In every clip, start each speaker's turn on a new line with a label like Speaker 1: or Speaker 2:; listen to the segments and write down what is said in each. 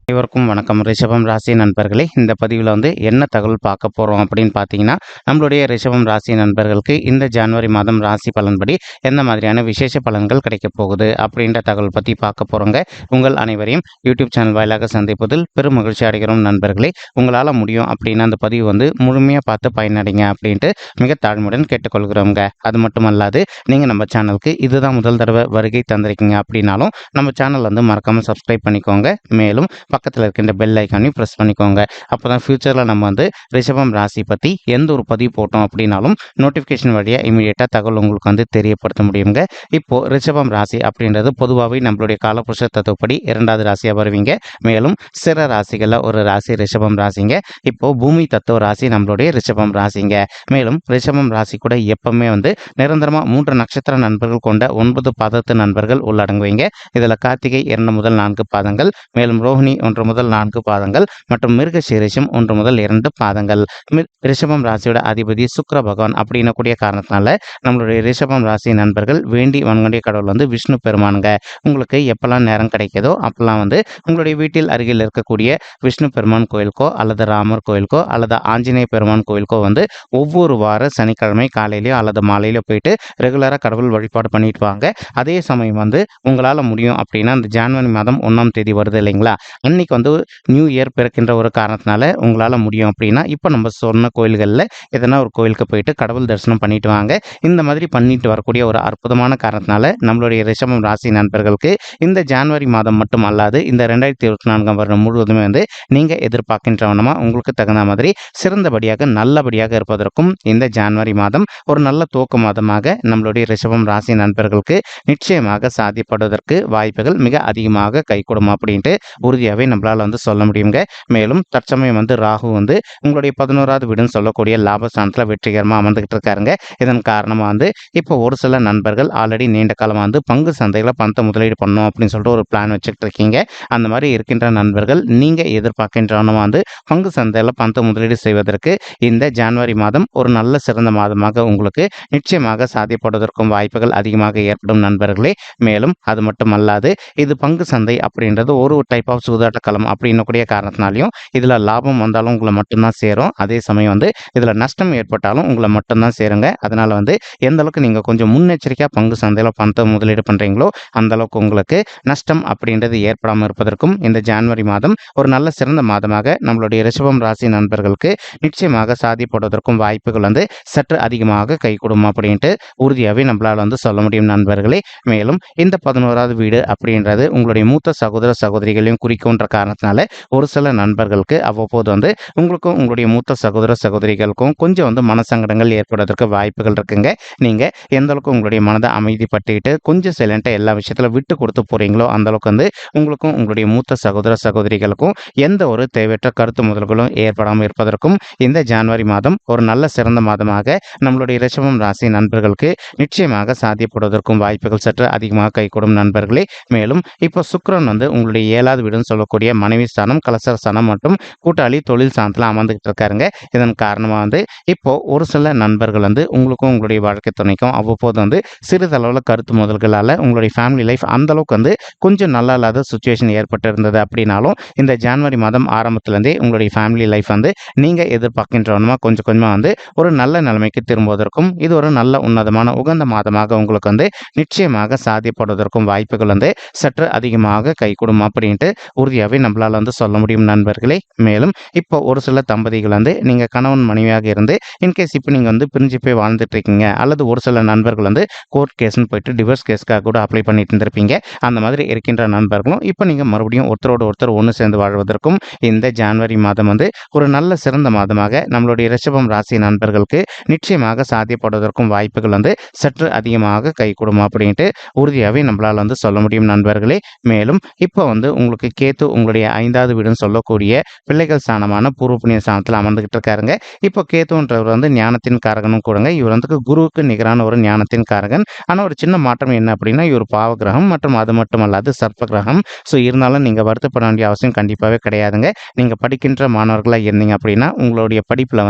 Speaker 1: அனைவருக்கும் வணக்கம். ரிஷபம் ராசி நண்பர்களே, இந்த பதிவில் என்ன தகவல் பார்க்க போகிறோம் அப்படின்னு பார்த்தீங்கன்னா, நம்மளுடைய ரிஷபம் ராசி நண்பர்களுக்கு இந்த ஜனவரி மாதம் ராசி பலன்படி எந்த மாதிரியான விசேஷ பலன்கள் கிடைக்கப் போகுது அப்படின்ற தகவல் பற்றி பார்க்க போகிறோங்க. உங்கள் அனைவரையும் யூடியூப் சேனல் வாயிலாக சந்திப்பதில் பெரும் மகிழ்ச்சி அடைகிறோம் நண்பர்களே. உங்களால் முடியும் அப்படின்னா அந்த பதிவு முழுமையாக பார்த்து பயனடைங்க அப்படின்ட்டு மிக தாழ்மையுடன் கேட்டுக்கொள்கிறோங்க. அது மட்டுமல்லாது நீங்கள் நம்ம சேனலுக்கு இதுதான் முதல் தடவை வருகை தந்திருக்கீங்க அப்படின்னாலும் நம்ம சேனல் மறக்காமல் சப்ஸ்கிரைப் பண்ணிக்கோங்க. மேலும் பக்கத்தில் இருக்கின்ற பெல் ஐக்கானையும் ப்ரெஸ் பண்ணிக்கோங்க. அப்போ தான் ஃபியூச்சரில் நம்ம ரிஷபம் ராசி பற்றி எந்த ஒரு பதிவு போட்டோம் அப்படின்னாலும் நோட்டிஃபிகேஷன் வழியாக இமீடியட்டாக தகவல் உங்களுக்கு தெரியப்படுத்த முடியுங்க. இப்போது ரிஷபம் ராசி அப்படின்றது பொதுவாகவே நம்மளுடைய காலபுருஷ தத்துவப்படி 2வது ராசியாக வருவீங்க. மேலும் சிற ராசிகளில் ஒரு ராசி ரிஷபம் ராசிங்க. இப்போது பூமி தத்துவ ராசி நம்மளுடைய ரிஷபம் ராசிங்க. மேலும் ரிஷபம் ராசி கூட எப்பவுமே நிரந்தரமாக 3 நட்சத்திர நண்பர்கள் கொண்ட 9 பாதத்து நண்பர்கள் உள்ளடங்குவீங்க. இதில் கார்த்திகை 2 முதல் 4 பாதங்கள், மேலும் ரோஹிணி 1 முதல் 4 பாதங்கள் மற்றும் மிருகசீரிஷம் 1 முதல் 2 பாதங்கள். ரிஷபம் ராசியோட அதிபதி சுக்கிர பகவான் அப்படின்னக்கூடிய காரணத்தினால நம்மளுடைய ரிஷபம் ராசி நண்பர்கள் வேண்டி வணங்கக்கூடிய கடவுள் விஷ்ணு பெருமானுங்க. உங்களுக்கு எப்பெல்லாம் நேரம் கிடைக்குதோ அப்பெல்லாம் உங்களுடைய வீட்டில் அருகில் இருக்கக்கூடிய விஷ்ணு பெருமான் கோயிலுக்கோ அல்லது ராமர் கோயிலுக்கோ அல்லது ஆஞ்சநேய பெருமான் கோயிலுக்கோ ஒவ்வொரு வார சனிக்கிழமை காலையிலயோ அல்லது மாலையிலோ போயிட்டு ரெகுலராக கடவுள் வழிபாடு பண்ணிட்டு வாங்க. அதே சமயம் உங்களால் முடியும் அப்படின்னா அந்த ஜனவரி மாதம் 1ஆம் தேதி வருது இல்லைங்களா, அன்னைக்கு நியூ இயர் பிறக்கின்ற ஒரு காரணத்தினால உங்களால் முடியும் அப்படின்னா இப்போ நம்ம சொன்ன கோயில்களில் எதனா ஒரு கோயிலுக்கு போயிட்டு கடவுள் தரிசனம் பண்ணிட்டு வாங்க. இந்த மாதிரி பண்ணிட்டு வரக்கூடிய ஒரு அற்புதமான காரணத்தினால நம்மளுடைய ரிஷபம் ராசி நண்பர்களுக்கு இந்த ஜனவரி மாதம் மட்டும் அல்லாது இந்த 2024 வருடம் முழுவதுமே நீங்கள் எதிர்பார்க்கின்றவனமா உங்களுக்கு தகுந்த மாதிரி சிறந்தபடியாக நல்லபடியாக இருப்பதற்கும் இந்த ஜனவரி மாதம் ஒரு நல்ல துவக்க மாதமாக நம்மளுடைய ரிஷபம் ராசி நண்பர்களுக்கு நிச்சயமாக சாத்தியப்படுவதற்கு வாய்ப்புகள் மிக அதிகமாக கைகூடும் அப்படின்ட்டு உறுதியாகவே நம்மளால் சொல்ல முடியுங்க. மேலும் தற்சமயம் ராகு உங்களுடைய 11வது வீடுன்னு சொல்லக்கூடிய லாபஸ்தானத்தில் வெற்றிகரமாக அமர்ந்துகிட்டு இருக்காருங்க. இதன் காரணமாக இப்போ ஒரு சில நண்பர்கள் ஆல்ரெடி நீண்ட காலமாக பங்கு சந்தையில் பணத்தை முதலீடு பண்ணணும் அப்படின்னு சொல்லிட்டு ஒரு பிளான் வச்சுக்கிட்டு இருக்கீங்க. அந்த மாதிரி இருக்கின்ற நண்பர்கள் நீங்கள் எதிர்பார்க்கின்றவங்க பங்கு சந்தையில் பணத்தை முதலீடு செய்வதற்கு இந்த ஜனவரி மாதம் ஒரு நல்ல சிறந்த மாதமாக உங்களுக்கு நிச்சயமாக சாத்தியப்படுவதற்கும் வாய்ப்புகள் அதிகமாக ஏற்படும் நண்பர்களே. மேலும் அது மட்டுமல்லாது இது பங்கு சந்தை அப்படின்றது ஒரு டைப் ஆஃப் சூதாட்ட களம் அப்படின்னக்கூடிய காரணத்தினாலையும் இதில் லாபம் வந்தாலும் உங்களை மட்டும்தான் சேரும். அதே சமயம் இதில் நஷ்டம் ஏற்பட்டாலும் உங்களை மட்டும்தான் சேருங்க. அதனால் எந்த அளவுக்கு நீங்கள் கொஞ்சம் முன்னெச்சரிக்கையாக பங்கு சந்தையில் பணத்தை முதலீடு பண்ணுறீங்களோ அந்த அளவுக்கு உங்களுக்கு நஷ்டம் அப்படின்றது ஏற்படாமல் இருப்பதற்கும் இந்த ஜனவரி மாதம் ஒரு நல்ல சிறந்த மாதமாக நம்மளுடைய ரிஷபம் ராசி நண்பர்களுக்கு நிச்சயமாக சாதிப்படுவதற்கும் வாய்ப்புகள் சற்று அதிகமாக கைகூடும் அப்படின்ட்டு உறுதியாகவே நம்மளால் சொல்ல முடியும் நண்பர்களே. மேலும் இந்த 11வது வீடு அப்படின்றது உங்களுடைய மூத்த சகோதர சகோதரிகளையும் குறிக்கும்ன்ற காரணத்தினால ஒரு சில நண்பர்களுக்கு அவ்வப்போது உங்களுக்கும் உங்களுடைய மூத்த சகோதர சகோதரிகளுக்கும் கொஞ்சம் மனசங்கடங்கள் ஏற்படுவதற்கு வாய்ப்புகள் இருக்குங்க. நீங்கள் எந்த அளவுக்கு உங்களுடைய மனதை அமைதிப்பட்டுக்கிட்டு கொஞ்சம் சைலண்டாக எல்லா விஷயத்தில் விட்டு கொடுத்து போகிறீங்களோ அந்த அளவுக்கு உங்களுக்கும் உங்களுடைய மூத்த சகோதர சகோதரிகளுக்கும் எந்த ஒரு தேவையற்ற கருத்து முதல்களும் ஏற்படாமல் இருப்பதற்கும் இந்த ஜனவரி மாதம் ஒரு நல்ல சிறந்த மாதமாக நம்மளுடைய ரிஷபம் ராசி நண்பர்களுக்கு நிச்சயமாக சாத்தியப்படுவதற்கும் வாய்ப்புகள் சற்று அதிகமாக கைகூடும் நண்பர்களே. மேலும் இப்போ சுக்கிரன் உங்களுடைய 7வது வீடுன்னு சொல்லக்கூடிய மனைவி ஸ்தானம், கலசர ஸ்தானம் மற்றும் கூட்டாளி தொழில் ஸ்தானத்தில் அமர்ந்துகிட்டு இருக்காருங்க. இதன் காரணமாக இப்போ ஒரு சில நண்பர்கள் உங்களுக்கும் உங்களுடைய வாழ்க்கை துணைக்கும் அவ்வப்போது சிறிதளவில் கருத்து முதல்களால் உங்களுடைய ஃபேமிலி லைஃப் அந்த அளவுக்கு கொஞ்சம் நல்லா இல்லாத சுச்சுவேஷன் ஏற்பட்டு இருந்தது அப்படின்னாலும் இந்த ஜனவரி மாதம் ஆரம்பத்திலேருந்தே உங்களுடைய ஃபேமிலி லைஃப் நீங்கள் எதிர்பார்க்கின்றவனமா கொஞ்சம் கொஞ்சமாக ஒரு நல்ல நிலைமைக்கு திரும்புவதற்கும் இது ஒரு நல்ல உன்னதமான உகந்த மாதமாக உங்களுக்கு நிச்சயமாக சாத்தியப்படுவதற்கும் வாய்ப்புகள் சற்று அதிகமாக கைகூடும் அப்படின்ட்டு உறுதியாகவே நம்மளால் சொல்ல முடியும் நண்பர்களே. மேலும் இப்போ ஒரு சில தம்பதிகள் நீங்கள் கணவன் மனைவியாக இருந்து இன்கேஸ் இப்போ நீங்கள் பிரிஞ்சு போய் வாழ்ந்துட்டு இருக்கீங்க அல்லது ஒரு சில நண்பர்கள் கோர்ட் கேஸ்ன்னு போயிட்டு டிவோர்ஸ் கேஸ்க்காக கூட அப்ளை பண்ணிட்டு இருந்திருப்பீங்க. அந்த மாதிரி இருக்கின்ற நண்பர்களும் இப்போ நீங்கள் மறுபடியும் ஒருத்தரோடு ஒருத்தர் ஒன்று சேர்ந்து வாழ்வதற்கும் இந்த ஜனவரி மாதம் ஒரு நல்ல சிறந்த மாதமாக நம்மளுடைய ரிஷபம் ராசி நண்பர்களுக்கு நிச்சயமாக சாத்தியப்படுவதற்கும் வாய்ப்புகள் சற்று அதிகமாக கைகூடும் அப்படின்ட்டு உறுதியாகவே நம்மளால் சொல்ல முடியும் நண்பர்களே. மேலும் இப்போ உங்களுக்கு கேத்து உங்களுடைய 5வது வீடுன்னு சொல்லக்கூடிய பிள்ளைகள் ஸ்தானமான பூர்வ புண்ணிய ஸ்தானத்தில் அமர்ந்துகிட்டு இருக்காருங்க. இப்போ கேத்துன்றவர் ஞானத்தின் காரகனும் கூடங்க. இவர் குருவுக்கு நிகரான ஒரு ஞானத்தின் காரகன். ஆனால் ஒரு சின்ன மாற்றம் என்ன அப்படின்னா இவர் பாவ கிரகம் மற்றும் அது மட்டுமல்லாது சர்ப்ப கிரகம். ஸோ இருந்தாலும் நீங்கள் வருத்தப்பட வேண்டிய அவசியம் கண்டிப்பாகவே கிடையாதுங்க. நீங்கள் படிக்கின்ற மாணவர்களாக இருந்தீங்க அப்படின்னா உங்களுடைய படிப்பில்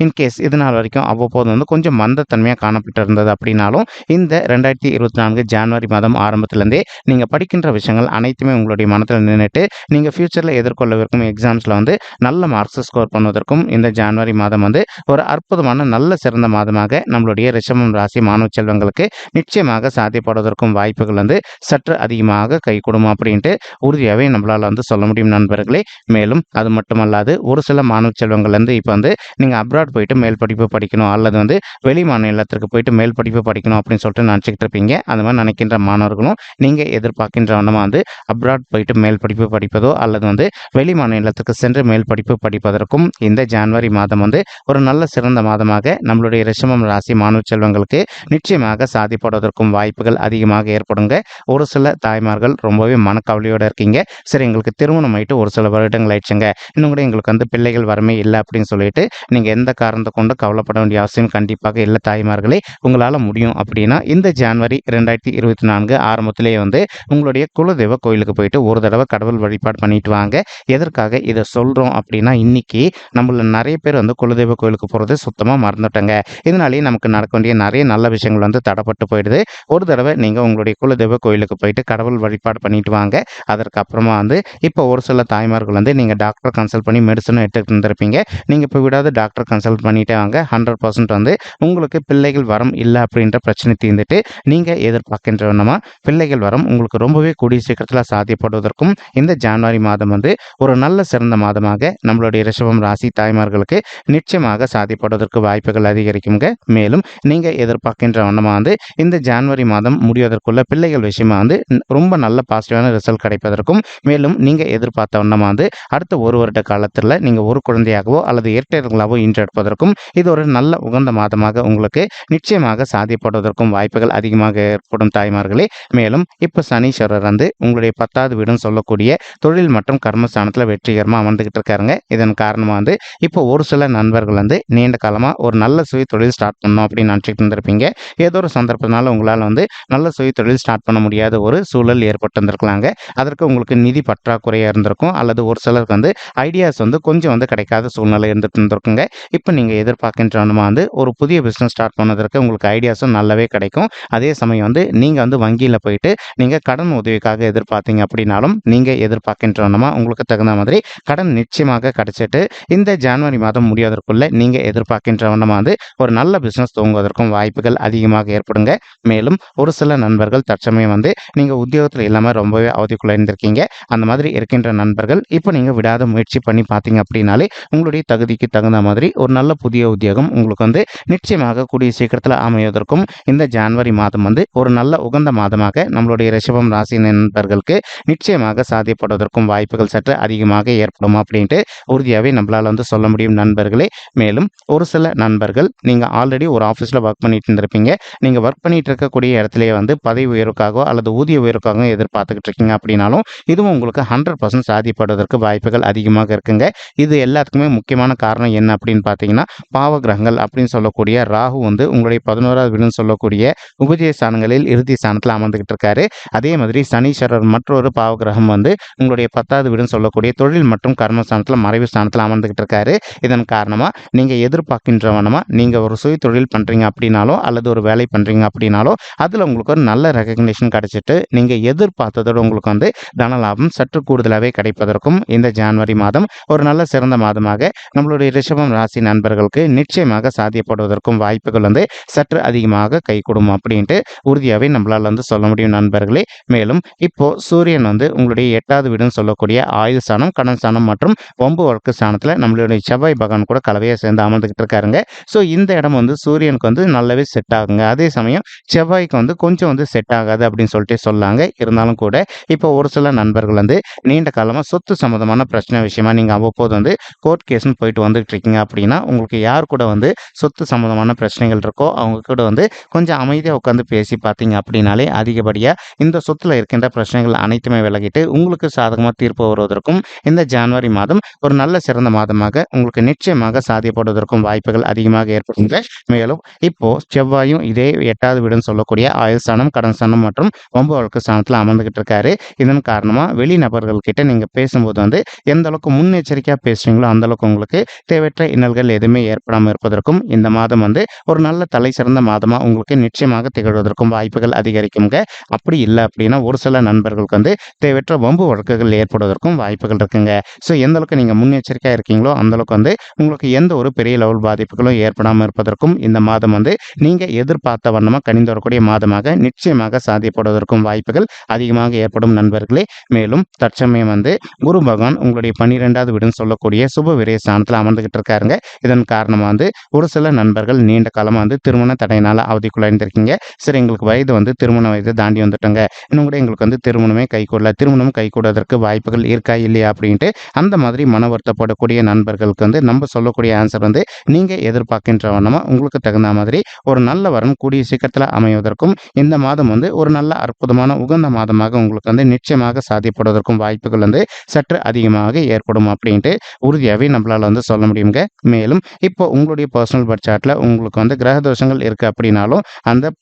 Speaker 1: இன்கேஸ் இது நாள் வரைக்கும் அவ்வப்போது கொஞ்சம் மந்தத்தன்மையாக காணப்பட்டு இருந்தது அப்படின்னாலும் இந்த 2024 ஜனவரி மாதம் ஆரம்பத்திலேருந்தே நீங்கள் படிக்கின்ற விஷயங்கள் அனைத்துமே உங்களுடைய மனத்தில் நின்றுட்டு நீங்கள் ஃபியூச்சரில் எதிர்கொள்ளவிருக்கும் எக்ஸாம்ஸில் வந்து நல்ல மார்க்ஸ் ஸ்கோர் பண்ணுவதற்கும் இந்த ஜனவரி மாதம் வந்து ஒரு அற்புதமான நல்ல சிறந்த மாதமாக நம்மளுடைய ரிஷபம் ராசி மாணவ செல்வங்களுக்கு நிச்சயமாக சாத்தியப்படுவதற்கும் வாய்ப்புகள் வந்து சற்று அதிகமாக கைகூடும் அப்படின்ட்டு உறுதியாகவே நம்மளால் வந்து சொல்ல முடியும் நண்பர்களே. மேலும் அது மட்டுமல்லாது ஒரு சில மாணவ செல்வங்கள் வந்து இப்போ வந்து நீங்கள் அப்ராட் போயிட்டு மேல் படிப்பு படிக்கணும் அல்லது வந்து வெளி மாநிலத்திற்கு போயிட்டு மேல் படிப்பு படிக்கணும் அப்படின்னு சொல்லிட்டு நினச்சிக்கிட்டு இருப்பீங்க. அந்த மாதிரி நினைக்கின்ற மாணவர்களும் நீங்கள் எதிர்பார்க்கின்ற வண்ணமாக வந்து அப்ராட் போயிட்டு மேல் படிப்பு படிப்பதோ அல்லது வந்து வெளி மாநிலத்துக்கு சென்று மேல் படிப்பு படிப்பதற்கும் இந்த ஜனவரி மாதம் வந்து ஒரு நல்ல சிறந்த மாதமாக நம்மளுடைய ரிஷபம் ராசி மாணவ செல்வங்களுக்கு நிச்சயமாக சாதிப்படுவதற்கும் வாய்ப்புகள் அதிகமாக ஏற்படுங்க. ஒரு சில தாய்மார்கள் ரொம்பவே மனக்கவலையோடு இருக்கீங்க. சரி, எங்களுக்கு திருமணம் ஆயிட்டு ஒரு சில வருடங்கள் ஆயிடுச்சுங்க, இன்னும் கூட எங்களுக்கு வந்து பிள்ளைகள் வரமே இல்லை அப்படின்னு சொல்லிட்டு நீங்கள் எந்த காரணத்தை கொண்டு கவலைப்பட வேண்டிய அவசியம் கண்டிப்பாக இல்லை தாய்மார்களே. உங்களால் முடியும் அப்படின்னா இந்த ஜனவரி 2024 ஆரம்பத்திலேயே வந்து உங்களுடைய குலதெய்வ கோயிலுக்கு போயிட்டு ஒரு தடவை கடவுள் வழிபாடு பண்ணிட்டு வாங்க. எதற்காக இதை சொல்கிறோம் அப்படின்னா, இன்னைக்கு நம்மள நிறைய பேர் வந்து குலதெய்வ கோயிலுக்கு போகிறது சுத்தமாக மறந்துட்டங்க. இதனாலேயே நமக்கு நடக்க வேண்டிய நிறைய நல்ல விஷயங்கள் வந்து தடைப்பட்டு போயிடுது. ஒரு தடவை நீங்கள் உங்களுடைய குலதெய்வ கோயிலுக்கு போயிட்டு கடவுள் வழிபாடு பண்ணிட்டு வாங்க. அதற்கப்புறமா வந்து இப்போ ஒரு சில தாய்மார்கள் வந்து நீங்கள் டாக்டர் கன்சல்ட் பண்ணி மெடிசனும் எடுத்துகிட்டு இருந்திருப்பீங்க. நீங்கள் இப்போ விடாத டாக்டர் கன்சல்ட் பண்ணிட்டே வாங்க. 100% வந்து உங்களுக்கு பிள்ளைகள் வரம் இல்லை அப்படின்ற பிரச்சனை தீர்ந்துட்டு நீங்கள் எதிர்பார்க்கின்ற வண்ணமா பிள்ளைகள் வரம் உங்களுக்கு ரொம்பவே கூடிய சீக்கிரத்தில் சாத்தியப்படுவதற்கும் இந்த ஜனவரி மாதம் வந்து ஒரு நல்ல சிறந்த மாதமாக நம்மளுடைய ரிஷபம் ராசி தாய்மார்களுக்கு நிச்சயமாக சாத்தியப்படுவதற்கு வாய்ப்புகள் அதிகரிக்குங்க. மேலும் நீங்கள் எதிர்பார்க்கின்ற வண்ணமா வந்து இந்த ஜனவரி மாதம் முடிவதற்குள்ள பிள்ளைகள் விஷயமா வந்து ரொம்ப நல்ல பாசிட்டிவான ரிசல்ட் கிடைப்பதற்கும், மேலும் நீங்கள் எதிர்பார்த்த வண்ணமா வந்து அடுத்த ஒரு வருட காலத்தில் நீங்கள் ஒரு குழந்தையாகவோ அல்லது இரட்டையர்களாகவோ ஈன்றெடுப்பதற்கும் இது ஒரு நல்ல உகந்த மாதமாக உங்களுக்கு நிச்சயமாக சாத்தியப்படுவதற்கும் வாய்ப்புகள் அதிகமாக ஏற்படும் தாய்மார்களே. மேலும் இப்போ சனீஸ்வரர் வந்து உங்களுடைய 10வது வீடுன்னு சொல்லக்கூடிய தொழில் மற்றும் கர்மஸ்தானத்தில் வெற்றிகரமாக அமர்ந்துகிட்டு இருக்காருங்க. இதன் காரணமாக வந்து இப்போ ஒரு சில நண்பர்கள் வந்து நீண்ட காலமாக ஒரு நல்ல சுய தொழில் ஸ்டார்ட் பண்ணணும் அப்படின்னு நினச்சிட்டு இருந்திருப்பீங்க. ஏதோ ஒரு சந்தர்ப்பத்தினால உங்களால் வந்து நல்ல சுய தொழில் ஸ்டார்ட் பண்ண முடியாத ஒரு சூழல் ஏற்பட்டு இருந்திருக்கலாங்க. அதற்கு உங்களுக்கு நிதி பற்றாக்குறையாக இருந்திருக்கும் அல்லது ஒரு சிலருக்கு வந்து ஐடியாஸ் வந்து கொஞ்சம் வந்து கிடைக்காத சூழ்நிலை இருந்துட்டு இருந்திருக்குங்க. இப்போ நீங்கள் எதிர்பார்க்கின்றவனமா வந்து ஒரு புதிய பிஸ்னஸ் ஸ்டார்ட் பண்ணதற்கு உங்களுக்கு ஐடியாஸும் நல்லாவே கிடைக்கும். அதே சமயம் வந்து நீங்கள் வந்து வங்கியில் போயிட்டு நீங்கள் கடன் உதவிக்காக எதிர்பார்த்தீங்க அப்படின்னாலும் நீங்கள் எதிர்பார்க்கின்றவனமா உங்களுக்கு தகுந்த மாதிரி கடன் நிச்சயமாக கிடைச்சிட்டு இந்த ஜனவரி மாதம் முடிவதற்குள்ள நீங்கள் எதிர்பார்க்கின்றவனமா வந்து ஒரு நல்ல பிஸ்னஸ் துவங்குவதற்கும் வாய்ப்புகள் அதிகமாக ஏற்படுங்க. மேலும் ஒரு சில நண்பர்கள் தற்சமயம் வந்து நீங்கள் உத்தியோகத்தில் இல்லாமல் ரொம்பவே அவதிக்குள்ள இருந்திருக்கீங்க. அந்த மாதிரி இருக்கின்ற நண்பர்கள் இப்போ நீங்கள் விடாத முயற்சி பண்ணி பார்த்தீங்க அப்படின்னாலே உங்களுடைய தகுதிக்கு தகுந்த மாதிரி ஒரு நல்ல புதிய உத்தியோகம் உங்களுக்கு வந்து நிச்சயமாக கூடிய சீக்கிரத்தில் அமைவதற்கும் இந்த ஜனவரி மாதம் வந்து ஒரு நல்ல உகந்த மாதமாக நம்மளுடைய ரிஷபம் ராசி நண்பர்களுக்கு நிச்சயமாக சாத்தியப்படுவதற்கும் வாய்ப்புகள் சற்று அதிகமாக ஏற்படும் அப்படின்ட்டு உறுதியாகவே நம்மளால் வந்து சொல்ல முடியும் நண்பர்களே. மேலும் ஒரு சில நண்பர்கள் நீங்கள் ஆல்ரெடி ஒரு ஆஃபீஸில் ஒர்க் பண்ணிட்டு இருந்திருப்பீங்க. நீங்கள் ஒர்க் பண்ணிட்டு இருக்கக்கூடிய இடத்துலேயே வந்து பதவி உயர்வுக்காகவோ அல்லது ஊதிய உயர்வுக்காகவோ எதிர்பார்த்துக்கிட்டு இருக்கீங்க அப்படின்னாலும் இதுவும் உங்களுக்கு 100% சாத்தியப்படுவதற்கு வாய்ப்புகள் அதிகமாக இருக்குங்க. இது எல்லாத்துக்குமே முக்கியமான காரணம் என்ன அப்படின்னு பார்த்தீங்கன்னா, பாவகிரகங்கள் அப்படின்னு சொல்லக்கூடிய ராகு வந்து உங்களுடைய 11வது வீடுன்னு சொல்லக்கூடிய உபஜய ஸ்தானங்களில் இறுதி ஸ்தானத்தில் அமர்ந்துகிட்டு இருக்காரு. அதே மாதிரி சனீஸ்வரர் மற்றொரு பாவகிரகம் வந்து உங்களுடைய 10வது வீடுன்னு சொல்லக்கூடிய தொழில் மற்றும் கர்மஸ்தானத்தில் மறைவு ஸ்தானத்தில் அமர்ந்துகிட்டு இருக்காரு. இதன் காரணமாக நீங்கள் எதிர்பார்க்கின்றவனமா நீங்கள் ஒரு சுய தொழில் பண்ணுறீங்க அப்படின்னாலோ அல்லது ஒரு வேலை பண்ணுறீங்க அப்படின்னாலோ அதில் உங்களுக்கு ஒரு நல்ல ரெகக்னேஷன் கிடைச்சிட்டு நீங்கள் எதிர்பார்த்ததோடு உங்களுக்கு வந்து தனலாபம் சற்று கூடுதலாகவே கிடைப்பதற்கும் இந்த ஜனவரி மாதம் ஒரு நல்ல சிறந்த மாதமாக நம்மளுடைய ரிஷபம் ராசி நண்பர்களுக்கு நிச்சயமாக சாத்தியப்படுவதற்கும் வாய்ப்புகள் வந்து சற்று அதிகமாக கைகூடும் அப்படின்ட்டு உறுதியாகவே நம்மளால் வந்து சொல்ல முடியும் நண்பர்களே. மேலும் இப்போ சூரியன் வந்து உங்களுடைய 8வது வீடுன்னு சொல்லக்கூடிய ஆயுள் ஸ்தானம், கடன் ஸ்தானம் மற்றும் வம்பு வழக்கு ஸ்தானத்தில் நம்மளுடைய செவ்வாய் பகவான் கூட கலவையாக சேர்ந்து அமர்ந்துகிட்டு இருக்காருங்க. ஸோ இந்த இடம் வந்து சூரியனுக்கு வந்து நல்லாவே செட் ஆகுங்க. அதே சமயம் செவ்வாய்க்கு வந்து கொஞ்சம் வந்து செட் ஆகாது அப்படின்னு சொல்லிட்டு சொல்லாங்க. இருந்தாலும் கூட இப்போ ஒரு சில நண்பர்கள் வந்து நீண்ட காலமாக சொத்து சம்மந்தமான பிரச்சனை விஷயமா நீங்கள் அவ்வப்போது வந்து கோர்ட் கேஸ்ன்னு போயிட்டு வந்துட்டு இருக்கீங்க அப்படின்னா உங்களுக்கு யார் கூட வந்து சொத்து சம்மந்தமான பிரச்சனைகள் இருக்கோ அவங்க கூட வந்து கொஞ்சம் அமைதியாக உட்காந்து பேசி பார்த்தீங்க அப்படின்னாலே அதிகப்படியாக இந்த சொத்தில் இருக்கின்ற பிரச்சனைகள் அனைத்துமே விலகிட்டு உங்களுக்கு சாதகமாக தீர்ப்பு வருவதற்கும் இந்த ஜனவரி மாதம் ஒரு நல்ல சிறந்த மாதமாக உங்களுக்கு நிச்சயமாக சாத்தியப்படுவதற்கும் வாய்ப்புகள் அதிகமாக ஏற்படுங்க. மேலும் இப்போ செவ்வாயும் இதே 8வது வீடுன்னு சொல்லக்கூடிய ஆயுள் ஸ்தானம், கடன் ஸ்தானம் மற்றும் வம்பு வழக்கு ஸ்தானத்துல அமர்ந்துகிட்டு இருக்காரு. இதன் காரணமா வெளிநபர்கள் கிட்ட நீங்க பேசும்போது வந்து எந்த அளவுக்கு முன்னெச்சரிக்கையா பேசுறீங்களோ அந்த அளவுக்கு உங்களுக்கு தேவையற்ற இன்னல்கள் எதுவுமே ஏற்படாமல் இருப்பதற்கும் இந்த மாதம் வந்து ஒரு நல்ல தலை சிறந்த மாதமா உங்களுக்கு நிச்சயமாக திகழ்வதற்கும் வாய்ப்புகள் அதிகரிக்குங்க. அப்படி இல்லை அப்படின்னா ஒரு சில நண்பர்களுக்கு வந்து தேவையற்ற வம்பு வழக்குகள் ஏற்படுவதற்கும் வாய்ப்புகள் இருக்குங்க. ஸோ எந்த அளவுக்கு நீங்க முன்னெச்சரிக்கையா இருக்கீங்களோ அந்த அளவுக்கு வந்து உங்களுக்கு எந்த ஒரு பெரிய லெவல் பாதிப்புகளும் ஏற்படாமல் இருப்பதற்கும் இந்த மாதம் வந்து நீங்க எதிர்பார்த்த வண்ணமா கனிந்து வரக்கூடிய மாதமாக நிச்சயமாக சாத்தியப்படுவதற்கும் வாய்ப்புகள் அதிகமாக ஏற்படும் நண்பர்களே. மேலும் தற்சமயம் வந்து குரு பகவான் உங்களுடைய 12வது வீடுன்னு சொல்லக்கூடிய சுப விரய ஸ்தானத்தில் அமர்ந்துகிட்டு இருக்காருங்க. இதன் காரணமா வந்து ஒரு சில நண்பர்கள் நீண்ட காலமா வந்து திருமண தடையினால அவதிக்குள்ளாயிருந்திருக்கீங்க. சரி, எங்களுக்கு வயது வந்து திருமண வயது தாண்டி வந்துட்டோங்க, இன்னும் கூட எங்களுக்கு வந்து திருமணமே கைகூடல, திருமணம் கைகூடுவதற்கு வாய்ப்புகள் இருக்கா இல்லையா அப்படின்ட்டு அந்த மாதிரி மன வருத்தப்படக்கூடிய நண்பர்களுக்கு வந்து நம்ம சொல்லக்கூடிய ஆன்சர் வந்து நீங்க எதிர்பார்க்கின்ற வண்ணமா உங்களுக்கு தகுந்த மாதிரி ஒரு நல்ல வரன் கூடிய சீக்கிரத்தில் அமைவதற்கும் இந்த மாதம் வந்து ஒரு நல்ல அற்புதமான உகந்த மாதமாக உங்களுக்கு வந்து நிச்சயமாக சாத்தியப்படுவதற்கும் வாய்ப்புகள் வந்து சற்று அதிகமாக ஏற்படும் அப்படின்ட்டு உறுதியாகவே நம்மளால வந்து சொல்ல முடியுங்க. மேலும் இப்போ உங்களுடைய பர்சனல் பர்த் சார்ட்ல உங்களுக்கு வந்து கிரக தோஷங்கள் இருக்கு அப்படின்னாலும் அந்த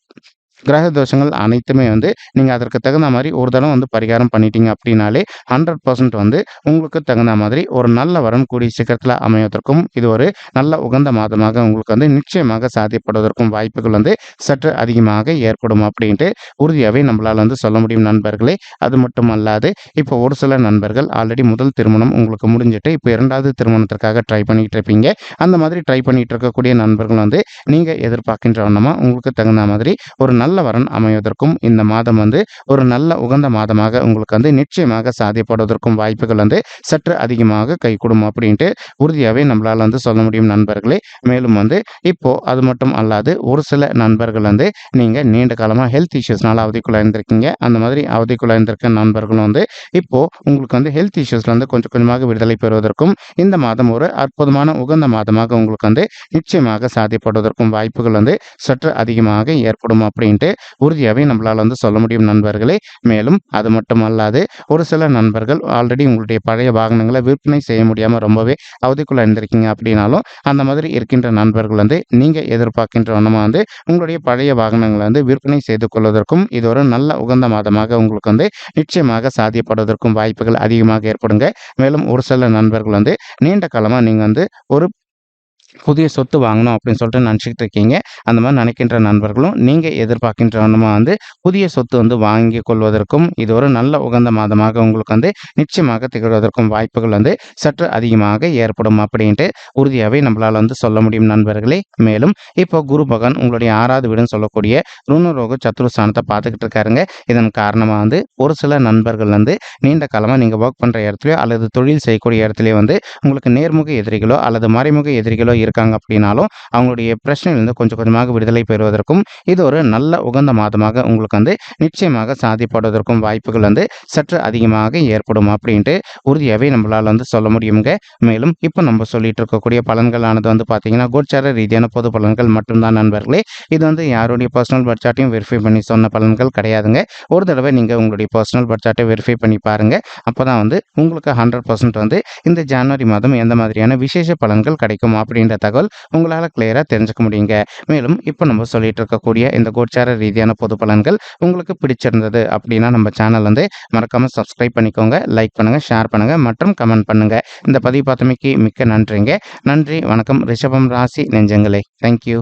Speaker 1: கிரக தோஷங்கள் அனைத்துமே வந்து நீங்கள் அதற்கு தகுந்த மாதிரி ஒரு தடவை வந்து பரிகாரம் பண்ணிட்டீங்க அப்படின்னாலே 100% வந்து உங்களுக்கு தகுந்த மாதிரி ஒரு நல்ல வரன் கூடிய சீக்கிரத்தில் அமைவதற்கும் இது ஒரு நல்ல உகந்த மாதமாக உங்களுக்கு வந்து நிச்சயமாக சாத்தியப்படுவதற்கும் வாய்ப்புகள் வந்து சற்று அதிகமாக ஏற்படும் அப்படின்ட்டு உறுதியாகவே நம்மளால் வந்து சொல்ல முடியும் நண்பர்களே. அது மட்டும் அல்லாது இப்போ ஒரு சில நண்பர்கள் ஆல்ரெடி முதல் திருமணம் உங்களுக்கு முடிஞ்சிட்டு இப்போ 2வது திருமணத்திற்காக ட்ரை பண்ணிட்டு இருப்பீங்க. அந்த மாதிரி ட்ரை பண்ணிட்டு இருக்கக்கூடிய நண்பர்கள் வந்து நீங்கள் எதிர்பார்க்கின்ற வண்ணமா உங்களுக்கு தகுந்த மாதிரி ஒரு நல்ல வரன் அமைவதற்கும் இந்த மாதம் வந்து ஒரு நல்ல உகந்த மாதமாக உங்களுக்கு வந்து நிச்சயமாக சாத்தியப்படுவதற்கும் வாய்ப்புகள் வந்து சற்று அதிகமாக கைகூடும் அப்படின்ட்டு உறுதியாகவே நம்மளால் வந்து சொல்ல முடியும் நண்பர்களே. மேலும் வந்து இப்போ அது மட்டும் அல்லாது ஒரு சில நண்பர்கள் வந்து நீங்க நீண்ட காலமாக ஹெல்த் இஷ்யூஸ்னால அவதிக்குள்ளாயிருந்திருக்கீங்க. அந்த மாதிரி அவதிக்குள்ளாயிருந்திருக்க நண்பர்களும் வந்து இப்போ உங்களுக்கு வந்து ஹெல்த் இஷ்யூஸ்ல வந்து கொஞ்சம் கொஞ்சமாக விடுதலை பெறுவதற்கும் இந்த மாதம் ஒரு அற்புதமான உகந்த மாதமாக உங்களுக்கு வந்து நிச்சயமாக சாத்தியப்படுவதற்கும் வாய்ப்புகள் வந்து சற்று அதிகமாக ஏற்படும் அப்படின்ட்டு உறுதியாகவே நம்மளால் வந்து சொல்ல முடியும் நண்பர்களே. மேலும் அது மட்டும் அல்லாது ஒரு சில நண்பர்கள் ஆல்ரெடி உங்களுடைய பழைய வாகனங்களை விற்பனை செய்ய முடியாமல் ரொம்பவே அவதிக்குள்ள இருந்திருக்கீங்க அப்படின்னாலும் அந்த மாதிரி இருக்கின்ற நண்பர்கள் வந்து நீங்கள் எதிர்பார்க்கின்ற வண்ணமாக வந்து உங்களுடைய பழைய வாகனங்களை வந்து விற்பனை செய்து கொள்வதற்கும் இது ஒரு நல்ல உகந்த மாதமாக உங்களுக்கு வந்து நிச்சயமாக சாத்தியப்படுவதற்கும் வாய்ப்புகள் அதிகமாக ஏற்படுங்க. மேலும் ஒரு சில நண்பர்கள் வந்து நீண்ட காலமாக நீங்கள் வந்து ஒரு புதிய சொத்து வாங்கணும் அப்படின்னு சொல்லிட்டு நினச்சிக்கிட்டு இருக்கீங்க. அந்த மாதிரி நினைக்கின்ற நண்பர்களும் நீங்கள் எதிர்பார்க்கின்ற வண்ணமாக வந்து புதிய சொத்து வந்து வாங்கி கொள்வதற்கும் இது ஒரு நல்ல உகந்த மாதமாக உங்களுக்கு வந்து நிச்சயமாக திகழ்வதற்கும் வாய்ப்புகள் வந்து சற்று அதிகமாக ஏற்படும் அப்படின்ட்டு உறுதியாகவே நம்மளால் வந்து சொல்ல முடியும் நண்பர்களே. மேலும் இப்போ குரு பகவான் உங்களுடைய 6வது வீடுன்னு சொல்லக்கூடிய ருணரோக சத்துருஸ்தானத்தை பார்த்துக்கிட்டு இருக்காருங்க. இதன் காரணமாக வந்து ஒரு சில நண்பர்கள் வந்து நீண்ட காலமாக நீங்கள் ஒர்க் பண்ணுற இடத்துலையோ அல்லது தொழில் செய்யக்கூடிய இடத்துலையோ வந்து உங்களுக்கு நேர்முக எதிரிகளோ அல்லது மறைமுக எதிரிகளோ இருக்காங்க அப்படின்னாலும் அவங்களுடைய பிரச்சனையிலிருந்து கொஞ்சம் கொஞ்சமாக விடுதலை பெறுவதற்கும் இது ஒரு நல்ல உகந்த மாதமாக உங்களுக்கு வந்து நிச்சயமாக சாத்தியப்படுவதற்கும் வாய்ப்புகள் வந்து சற்று அதிகமாக ஏற்படும் அப்படின்ட்டு உறுதியாகவே நம்மளால் வந்து சொல்ல முடியுங்க. மேலும் இப்போ நம்ம சொல்லிட்டு இருக்கக்கூடிய பலன்களானது வந்து பார்த்தீங்கன்னா கோச்சார ரீதியான பொது பலன்கள் மட்டும்தான் நண்பர்களே. இது வந்து யாருடைய பர்சனல் பர்த் சார்ட்டையும் வெரிஃபை பண்ணி சொன்ன பலன்கள் கிடையாதுங்க. ஒரு தடவை நீங்கள் உங்களுடைய பர்சனல் பர்த் சார்ட்டை வெரிஃபை பண்ணி பாருங்க. அப்போ தான் வந்து உங்களுக்கு 100% வந்து இந்த ஜனவரி மாதம் எந்த மாதிரியான விசேஷ பலன்கள் கிடைக்கும் அப்படின்ற தகவல் உங்களால் கிளியராக தெரிஞ்சுக்க முடியுங்க. மேலும் இப்போ நம்ம சொல்லிட்டு இருக்கக்கூடிய இந்த கோச்சார ரீதியான பொது பலன்கள் உங்களுக்கு பிடிச்சிருந்தது அப்படின்னா நம்ம சேனல் வந்து மறக்காம சப்ஸ்கிரைப் பண்ணிக்கோங்க, லைக் பண்ணுங்க, ஷேர் பண்ணுங்க மற்றும் கமெண்ட் பண்ணுங்க. இந்த பதிவு பார்த்தமைக்கு மிக்க நன்றிங்க. நன்றி, வணக்கம் ரிஷபம் ராசி நெஞ்சங்களே. தேங்க்யூ.